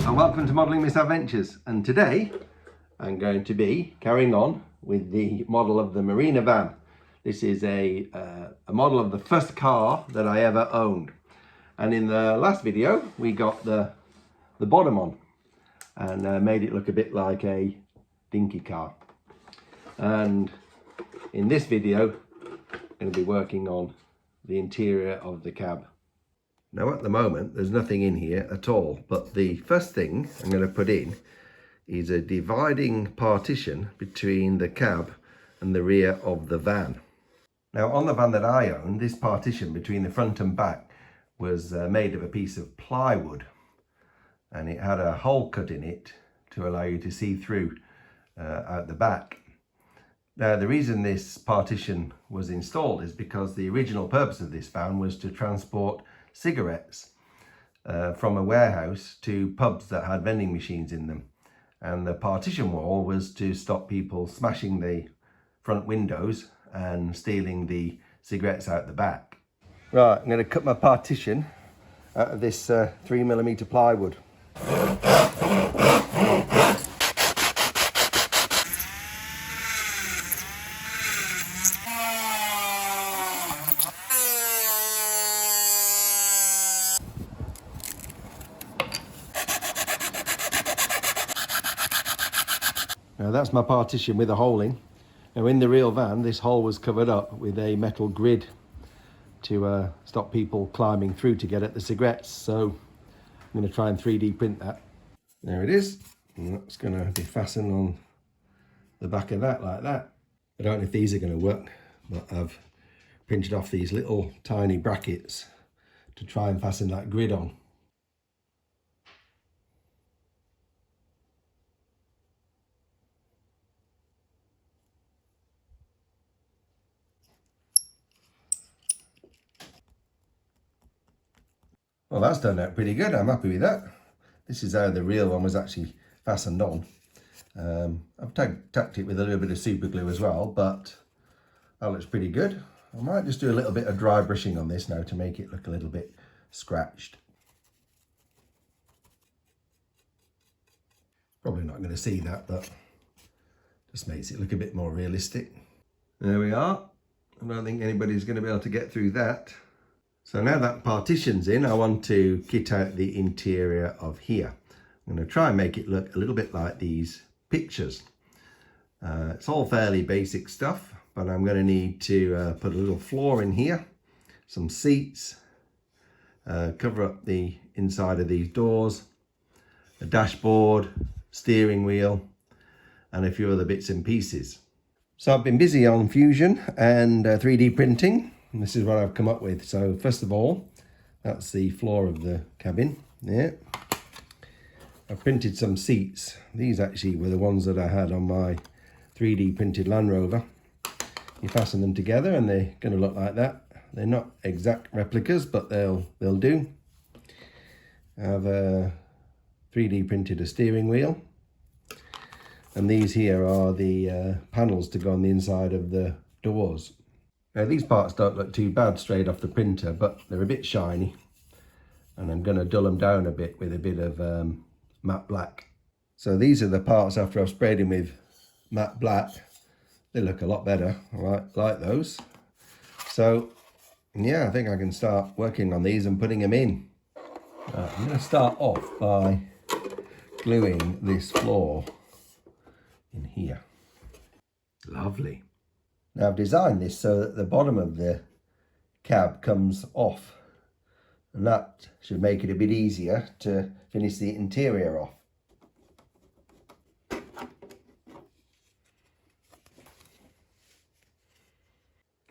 and welcome to Modelling Misadventures, and today I'm going to be carrying on with the model of the Marina van. This is a model of the first car that I ever owned, and in the last video we got the bottom on and made it look a bit like a dinky car, and in this video I'm going to be working on the interior of the cab. Now at the moment there's nothing in here at all, but the first thing I'm going to put in is a dividing partition between the cab and the rear of the van. Now on the van that I own, this partition between the front and back was made of a piece of plywood, and it had a hole cut in it to allow you to see through out the back. Now the reason this partition was installed is because the original purpose of this van was to transport cigarettes from a warehouse to pubs that had vending machines in them, and the partition wall was to stop people smashing the front windows and stealing the cigarettes out the back. Right, I'm going to cut my partition out of this 3mm plywood. Now that's my partition with a hole in. Now in the real van, this hole was covered up with a metal grid to stop people climbing through to get at the cigarettes. So I'm going to try and 3D print that. There it is. And that's going to be fastened on the back of that like that. I don't know if these are going to work, but I've printed off these little tiny brackets to try and fasten that grid on. Well, that's turned out pretty good. I'm happy with that. This is how the real one was actually fastened on. I've tacked it with a little bit of super glue as well, but that looks pretty good. I might just do a little bit of dry brushing on this now to make it look a little bit scratched. Probably not going to see that, but just makes it look a bit more realistic. There we are. I don't think anybody's going to be able to get through that. So now that partition's in, I want to kit out the interior of here. I'm going to try and make it look a little bit like these pictures. It's all fairly basic stuff, but I'm going to need to put a little floor in here, some seats, cover up the inside of these doors, a dashboard, steering wheel, and a few other bits and pieces. So I've been busy on Fusion and 3D printing. And this is what I've come up with. So first of all, that's the floor of the cabin. Yeah, I've printed some seats. These actually were the ones that I had on my 3D printed Land Rover. You fasten them together and they're going to look like that. They're not exact replicas, but they'll do. I've 3D printed a steering wheel, and these here are the panels to go on the inside of the doors. Now these parts don't look too bad straight off the printer, but they're a bit shiny, and I'm going to dull them down a bit with a bit of matte black. So these are the parts after I've sprayed them with matte black. They look a lot better. I like those. So yeah, I think I can start working on these and putting them in. I'm going to start off by gluing this floor in here. Lovely. Now I've designed this so that the bottom of the cab comes off, and that should make it a bit easier to finish the interior off.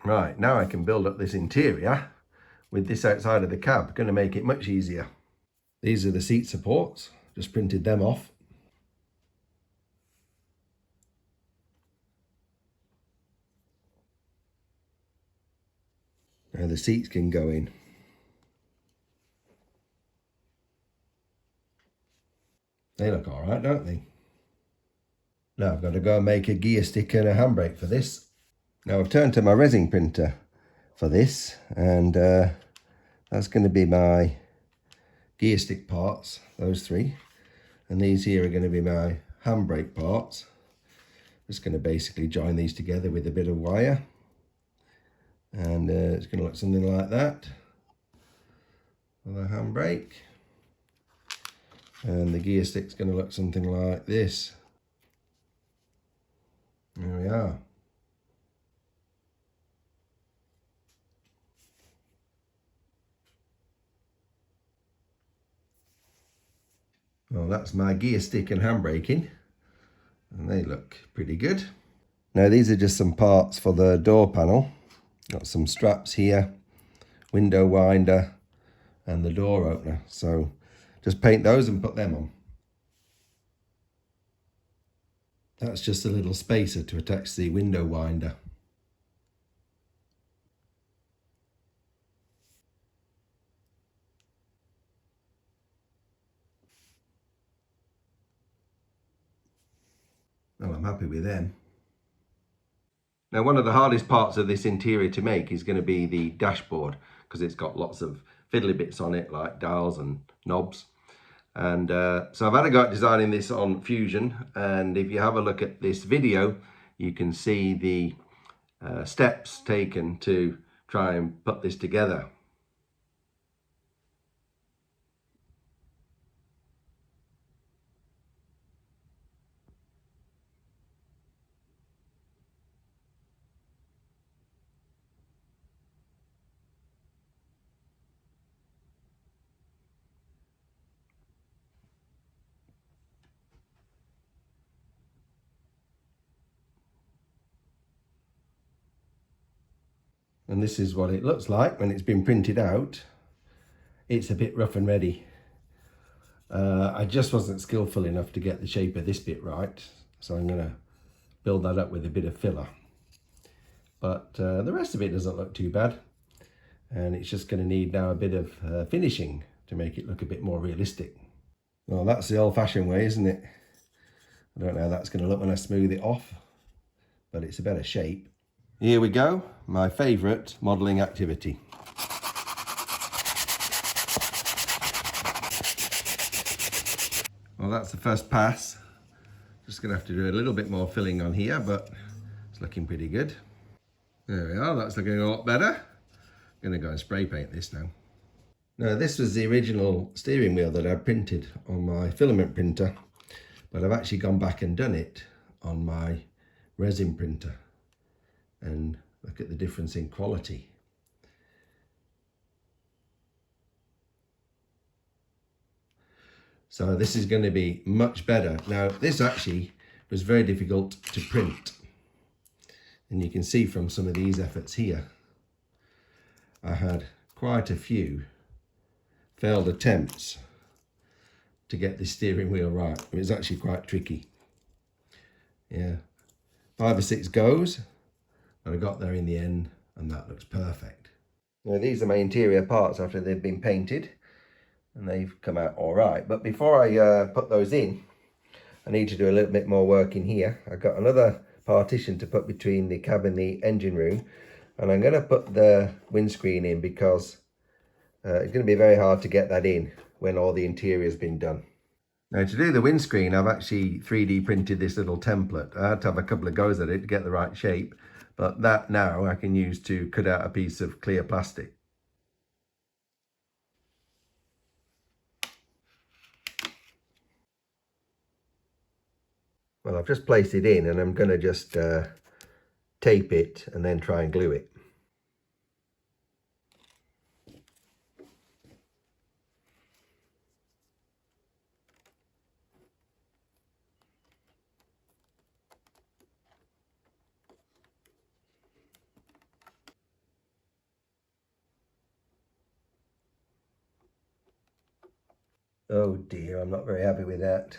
Right, now I can build up this interior with this outside of the cab. Going to make it much easier. These are the seat supports, just printed them off. Now the seats can go in. They look all right, don't they? Now I've got to go and make a gear stick and a handbrake for this. Now I've turned to my resin printer for this, and that's going to be my gear stick parts, those three. And these here are going to be my handbrake parts. Just going to basically join these together with a bit of wire. And it's going to look something like that for the handbrake. And the gear stick's going to look something like this. There we are. Well, that's my gear stick and handbraking, and they look pretty good. Now these are just some parts for the door panel. Got some straps here, window winder, and the door opener. So just paint those and put them on. That's just a little spacer to attach the window winder. Well, I'm happy with them. Now, one of the hardest parts of this interior to make is going to be the dashboard, because it's got lots of fiddly bits on it, like dials and knobs. And so I've had a go at designing this on Fusion, and if you have a look at this video, you can see the steps taken to try and put this together. And this is what it looks like when it's been printed out. It's a bit rough and ready. I just wasn't skillful enough to get the shape of this bit right, so I'm going to build that up with a bit of filler. But the rest of it doesn't look too bad, and it's just going to need now a bit of finishing to make it look a bit more realistic. Well, that's the old-fashioned way, isn't it? I don't know how that's going to look when I smooth it off, but it's a better shape. Here we go, my favourite modelling activity. Well, that's the first pass. Just going to have to do a little bit more filling on here, but it's looking pretty good. There we are, that's looking a lot better. I'm going to go and spray paint this now. Now, this was the original steering wheel that I printed on my filament printer, but I've actually gone back and done it on my resin printer. And look at the difference in quality. So this is going to be much better. Now, this actually was very difficult to print. And you can see from some of these efforts here, I had quite a few failed attempts to get this steering wheel right. It was actually quite tricky. Yeah, 5 or 6 goes. And I got there in the end, and that looks perfect. Now, these are my interior parts after they've been painted, and they've come out all right. But before I put those in, I need to do a little bit more work in here. I've got another partition to put between the cab and the engine room, and I'm going to put the windscreen in because it's going to be very hard to get that in when all the interior has been done. Now, to do the windscreen, I've actually 3D printed this little template. I had to have a couple of goes at it to get the right shape. But that now I can use to cut out a piece of clear plastic. Well, I've just placed it in, and I'm going to just tape it and then try and glue it. Oh dear, I'm not very happy with that.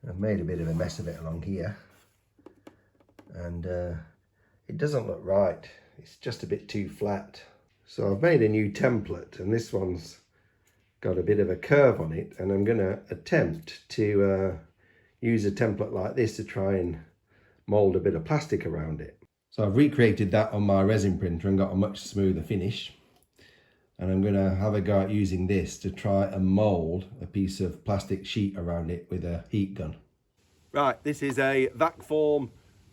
I've made a bit of a mess of it along here, and it doesn't look right. It's just a bit too flat. So I've made a new template, and this one's got a bit of a curve on it, and I'm going to attempt to use a template like this to try and mould a bit of plastic around it. So I've recreated that on my resin printer and got a much smoother finish. And I'm going to have a go at using this to try and mould a piece of plastic sheet around it with a heat gun. Right, this is a vac form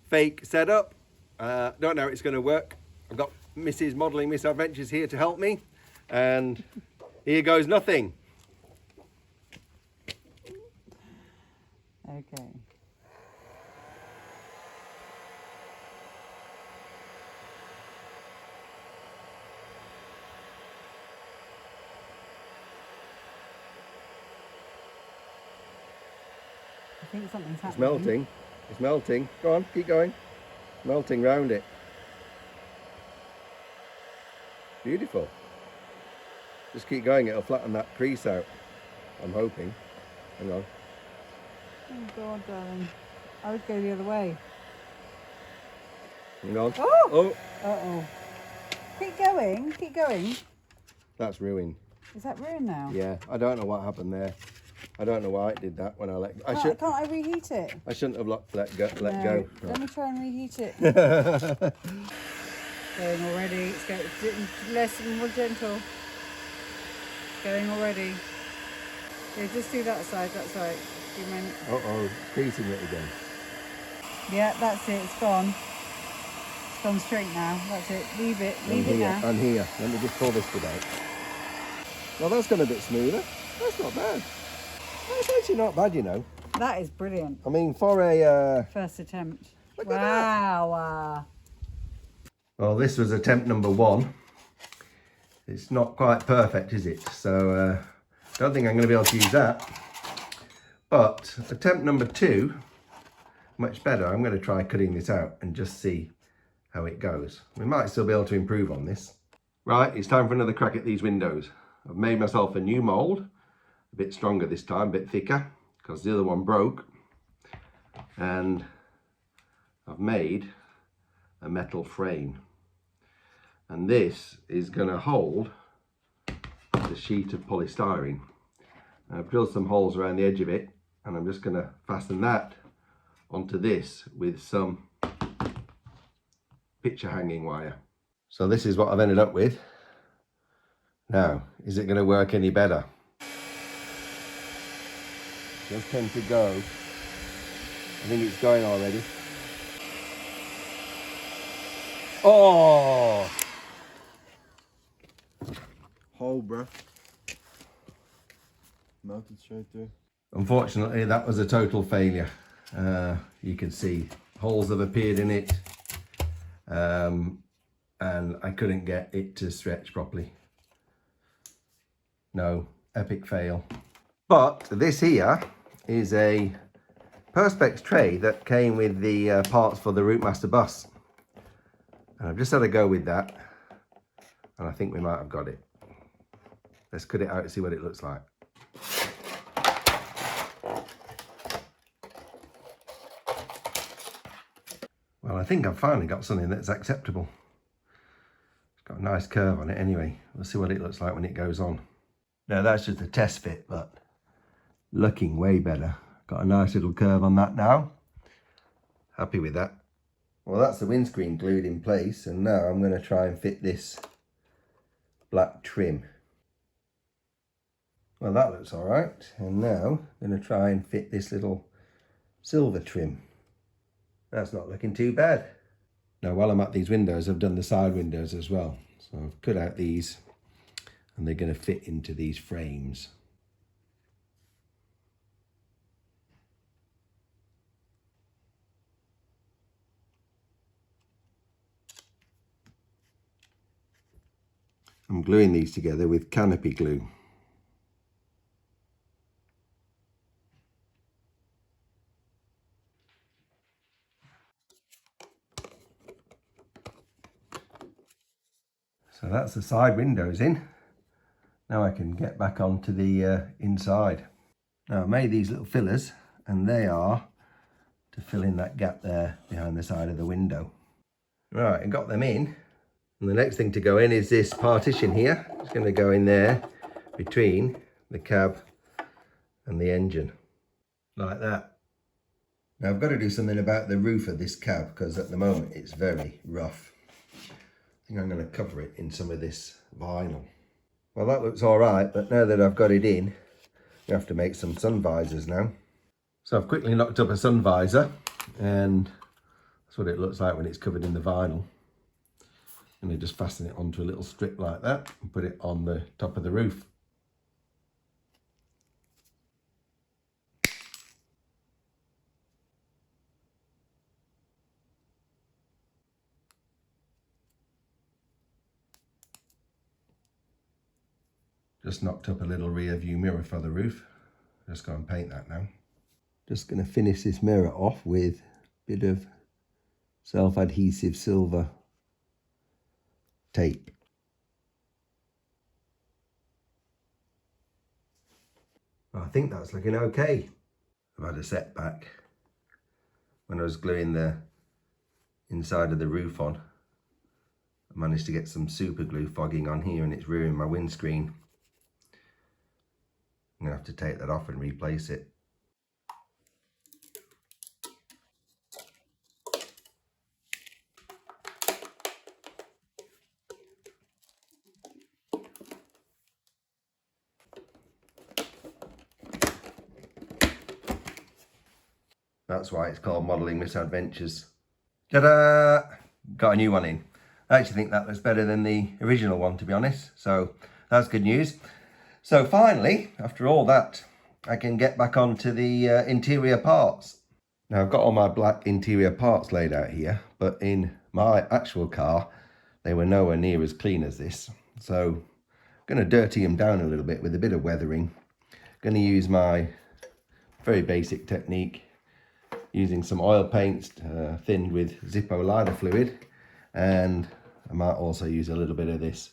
fake setup. Don't know how it's going to work. I've got Mrs. Modelling Misadventures here to help me. And here goes nothing. Okay. I think something's happening. It's melting. It's melting. Go on, keep going. Melting round it. Beautiful. Just keep going, it'll flatten that crease out. I'm hoping. Hang on. Oh God, darling. I would go the other way. Hang on. Oh! Oh! Uh-oh. Keep going, keep going. That's ruined. Is that ruined now? Yeah, I don't know what happened there. I don't know why it did that when I let go. Can't I reheat it? I shouldn't have let go. Let me try and reheat it. Going already. It's getting less and more gentle. It's going already. Yeah, just do that side. That's right. Uh-oh, creasing it again. Yeah, that's it. It's gone. It's gone straight now. That's it. Leave it. Leave it now. And here. Let me just pull this bit out. Well, that's gone a bit smoother. That's not bad. That's actually not bad, you know. That is brilliant. I mean, for a... First attempt. Look at that. Wow. Well, this was attempt number 1. It's not quite perfect, is it? So, don't think I'm going to be able to use that. But attempt number 2, much better. I'm going to try cutting this out and just see how it goes. We might still be able to improve on this. Right, it's time for another crack at these windows. I've made myself a new mould. A bit stronger this time, a bit thicker, because the other one broke. And I've made a metal frame. And this is going to hold the sheet of polystyrene. I've drilled some holes around the edge of it, and I'm just going to fasten that onto this with some picture hanging wire. So this is what I've ended up with. Now, is it going to work any better? Just tend to go. I think it's going already. Oh! Hole, bruh. Melted straight through. Unfortunately, that was a total failure. You can see holes have appeared in it, and I couldn't get it to stretch properly. No, epic fail. But this here is a Perspex tray that came with the parts for the Routemaster bus. And I've just had a go with that, and I think we might have got it. Let's cut it out and see what it looks like. Well, I think I've finally got something that's acceptable. It's got a nice curve on it anyway. We'll see what it looks like when it goes on. Now that's just a test fit, but looking way better. Got a nice little curve on that now. Happy with that. Well, that's the windscreen glued in place, and now I'm going to try and fit this black trim. Well, that looks all right. And now I'm going to try and fit this little silver trim. That's not looking too bad. Now, while I'm at these windows, I've done the side windows as well. So I've cut out these, and they're going to fit into these frames. I'm gluing these together with canopy glue. So that's the side windows in. Now I can get back onto the inside. Now I made these little fillers, and they are to fill in that gap there behind the side of the window. Right, I got them in. And the next thing to go in is this partition here. It's going to go in there between the cab and the engine, like that. Now I've got to do something about the roof of this cab, because at the moment it's very rough. I think I'm going to cover it in some of this vinyl. Well, that looks all right, but now that I've got it in, you have to make some sun visors now. So I've quickly knocked up a sun visor, and that's what it looks like when it's covered in the vinyl. And you just fasten it onto a little strip like that and put it on the top of the roof. Just knocked up a little rear view mirror for the roof. Just go and paint that now. Just going to finish this mirror off with a bit of self-adhesive silver tape. I think that's looking okay. I've had a setback when I was gluing the inside of the roof on. I managed to get some super glue fogging on here and it's ruining my windscreen. I'm going to have to take that off and replace it. That's why it's called Modelling Misadventures. Ta-da! Got a new one in. I actually think that looks better than the original one, to be honest. So that's good news. So finally, after all that, I can get back onto the interior parts. Now I've got all my black interior parts laid out here, but in my actual car, they were nowhere near as clean as this. So I'm going to dirty them down a little bit with a bit of weathering. Going to use my very basic technique, using some oil paints thinned with Zippo liner fluid, and I might also use a little bit of this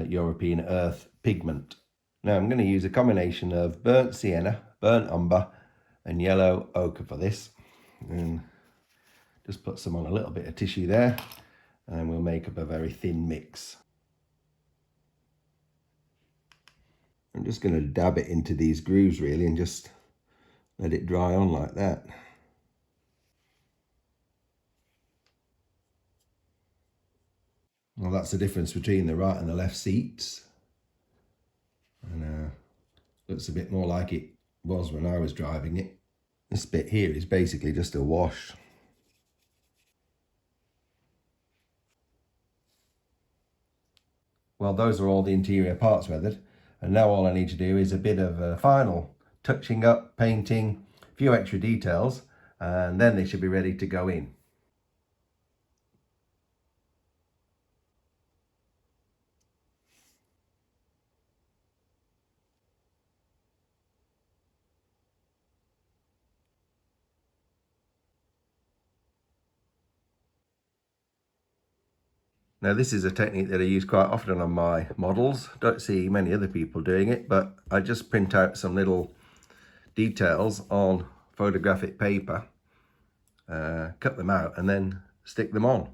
European earth pigment. Now I'm going to use a combination of burnt sienna, burnt umber and yellow ochre for this, and just put some on a little bit of tissue there, and we'll make up a very thin mix. I'm just going to dab it into these grooves really and just let it dry on like that. Well, that's the difference between the right and the left seats. And looks a bit more like it was when I was driving it. This bit here is basically just a wash. Well, those are all the interior parts weathered. And now all I need to do is a bit of final touching up, painting, a few extra details, and then they should be ready to go in. Now this is a technique that I use quite often on my models. Don't see many other people doing it, but I just print out some little details on photographic paper, cut them out and then stick them on.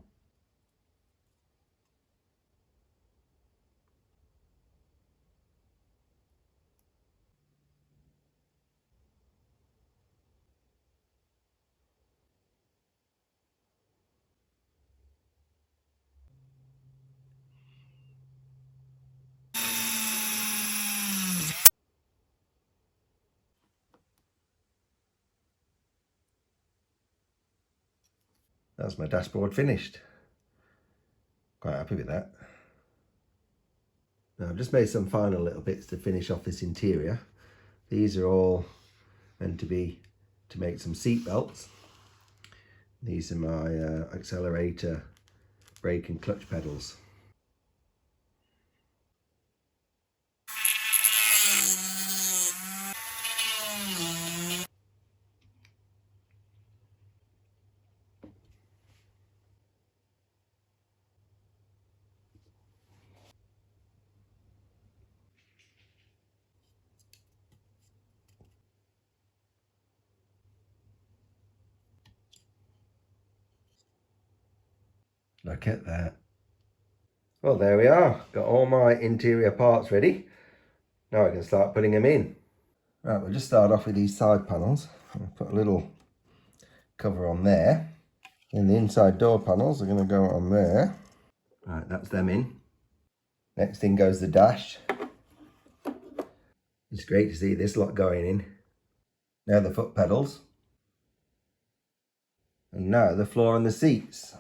That's my dashboard finished. Quite happy with that. Now I've just made some final little bits to finish off this interior. These are all meant to be to make some seat belts. These are my accelerator, brake and clutch pedals. Look at that. Well, there we are. Got all my interior parts ready. Now I can start putting them in. Right, we'll just start off with these side panels. I'll put a little cover on there. And the inside door panels are going to go on there. Right, that's them in. Next in goes the dash. It's great to see this lot going in. Now the foot pedals. And now the floor and the seats.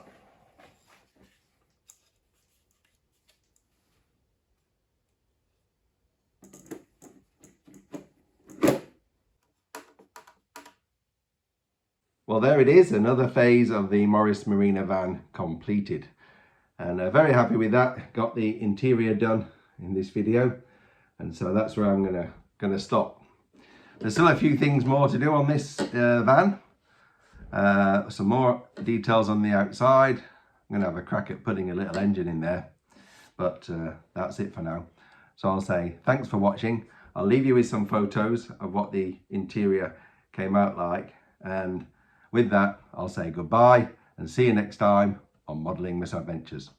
Well, there it is, another phase of the Morris Marina van completed. And very happy with that. Got the interior done in this video. And so that's where I'm gonna stop. There's still a few things more to do on this van. Some more details on the outside. I'm gonna have a crack at putting a little engine in there. But that's it for now. So I'll say thanks for watching. I'll leave you with some photos of what the interior came out like. And with that, I'll say goodbye and see you next time on Modelling Misadventures.